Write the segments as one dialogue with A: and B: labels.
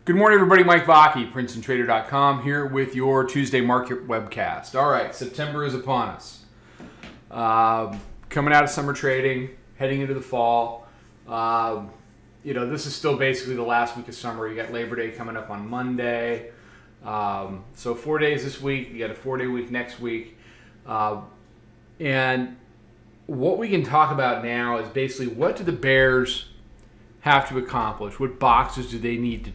A: Good morning, everybody. Mike Vacchi, Princetontrader.com, here with your Tuesday market webcast. All right, September is upon us. Coming out of summer trading, heading into the fall. This is still basically the last week of summer. You got Labor Day coming up on Monday. So 4 days this week. You got a 4-day week next week. And what we can talk about now is basically what do the bears have to accomplish? What boxes do they need to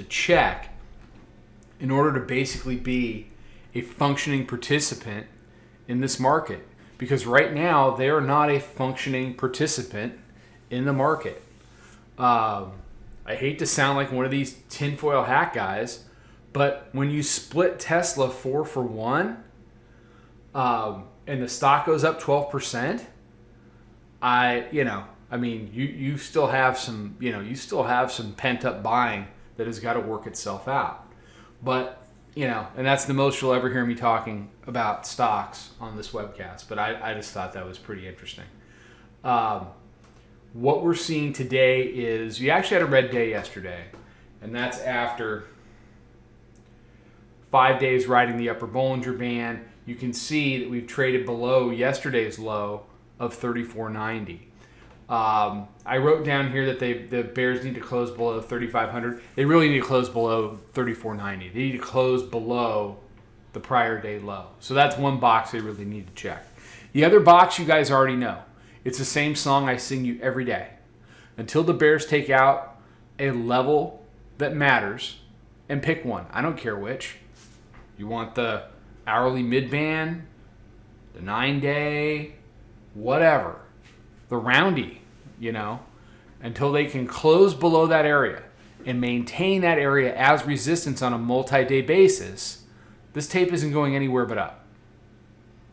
A: check in order to basically be a functioning participant in this market? Because right now they are not a functioning participant in the market. I hate to sound like one of these tinfoil hat guys, but when you split Tesla 4 for 1 and the stock goes up 12%, you still have some pent up buying that has got to work itself out. But, and that's the most you'll ever hear me talking about stocks on this webcast. But I just thought that was pretty interesting. What we're seeing today is you actually had a red day yesterday, and that's after 5 days riding the upper Bollinger Band. You can see that we've traded below yesterday's low of 34.90. I wrote down here that the bears need to close below 3,500. They really need to close below 34.90. They need to close below the prior day low. So that's one box they really need to check. The other box you guys already know. It's the same song I sing you every day. Until the bears take out a level that matters and pick one. I don't care which. You want the hourly mid-band, the 9-day, whatever. The roundy, until they can close below that area and maintain that area as resistance on a multi-day basis, this tape isn't going anywhere but up.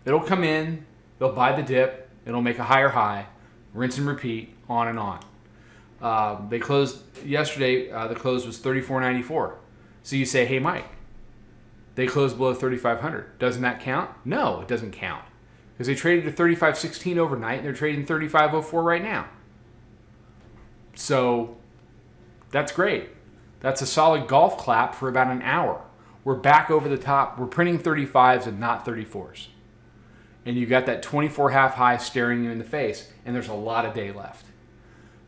A: It'll come in, they'll buy the dip, it'll make a higher high, rinse and repeat, on and on. They closed yesterday, the close was 34.94. So you say, hey Mike, they closed below 3,500. Doesn't that count? No, it doesn't count. Because they traded to 35.16 overnight, and they're trading 35.04 right now. So that's great. That's a solid golf clap for about an hour. We're back over the top. We're printing 35s and not 34s. And you got that 24 half high staring you in the face, and there's a lot of day left.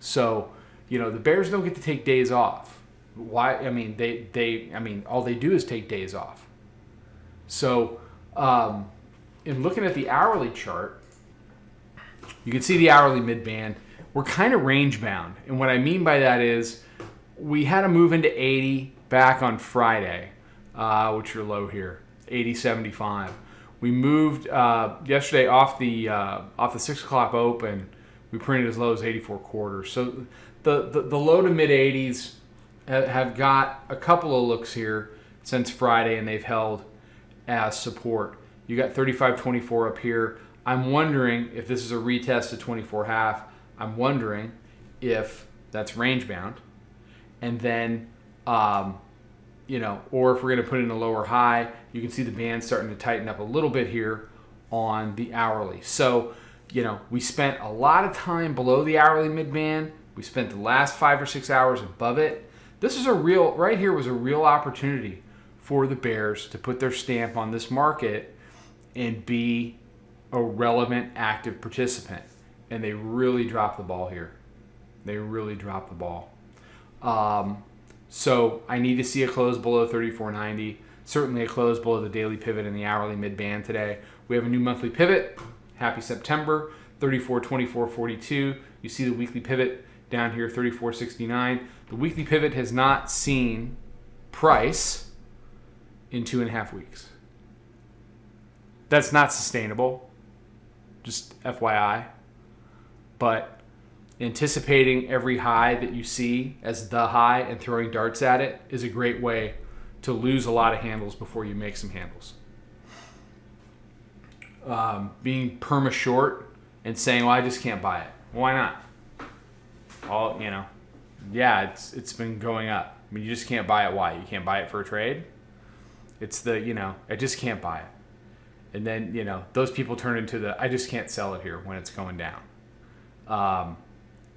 A: So, the Bears don't get to take days off. Why? All they do is take days off. So, in looking at the hourly chart, you can see the hourly mid-band. We're kind of range bound. And what I mean by that is we had a move into 80 back on Friday, which are low here, 80.75. We moved yesterday off the 6 o'clock open. We printed as low as 84 quarters. So the low to mid 80s have got a couple of looks here since Friday, and they've held as support. You got 35.24 up here. I'm wondering if this is a retest to 24 half. I'm wondering if that's range bound. And then, or if we're going to put in a lower high, you can see the band starting to tighten up a little bit here on the hourly. So, we spent a lot of time below the hourly mid band. We spent the last 5 or 6 hours above it. This is right here was a real opportunity for the bears to put their stamp on this market and be a relevant active participant. And they really dropped the ball here. They really dropped the ball. So I need to see a close below 34.90. Certainly a close below the daily pivot and the hourly mid-band today. We have a new monthly pivot. Happy September, 34.24.42. You see the weekly pivot down here, 34.69. The weekly pivot has not seen price in 2.5 weeks. That's not sustainable, just FYI. But anticipating every high that you see as the high and throwing darts at it is a great way to lose a lot of handles before you make some handles. Being perma short and saying, well, I just can't buy it. Why not? It's been going up. I mean, you just can't buy it. Why? You can't buy it for a trade? It's I just can't buy it. And then, those people turn into I just can't sell it here when it's going down.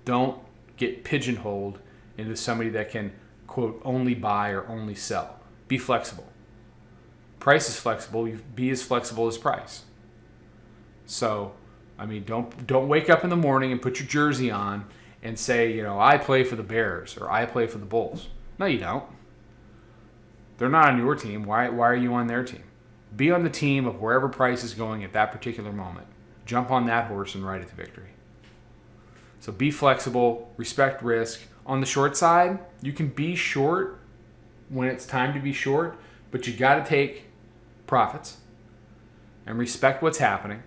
A: Don't get pigeonholed into somebody that can quote, only buy or only sell. Be flexible. Price is flexible. You be as flexible as price. So, I mean, don't wake up in the morning and put your jersey on and say, you know, I play for the Bears or I play for the Bulls. No, you don't. They're not on your team. Why are you on their team? Be on the team of wherever price is going at that particular moment. Jump on that horse and ride it to victory. So be flexible, respect risk. On the short side, you can be short when it's time to be short, but you got to take profits and respect what's happening.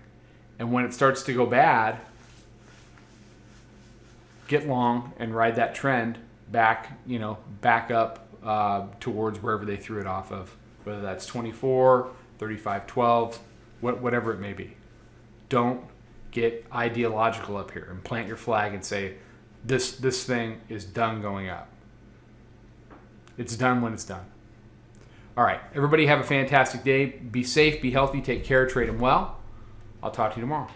A: And when it starts to go bad, get long and ride that trend back up towards wherever they threw it off of, whether that's 24, 35, 12, whatever it may be. Don't get ideological up here and plant your flag and say, this thing is done going up. It's done when it's done. All right, everybody have a fantastic day. Be safe, be healthy, take care, trade them well. I'll talk to you tomorrow.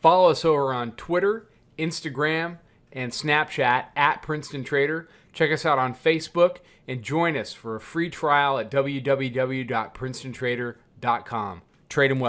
A: Follow us over on Twitter, Instagram, and Snapchat at Princetontrader. Check us out on Facebook and join us for a free trial at www.princetontrader.com. Trade them well.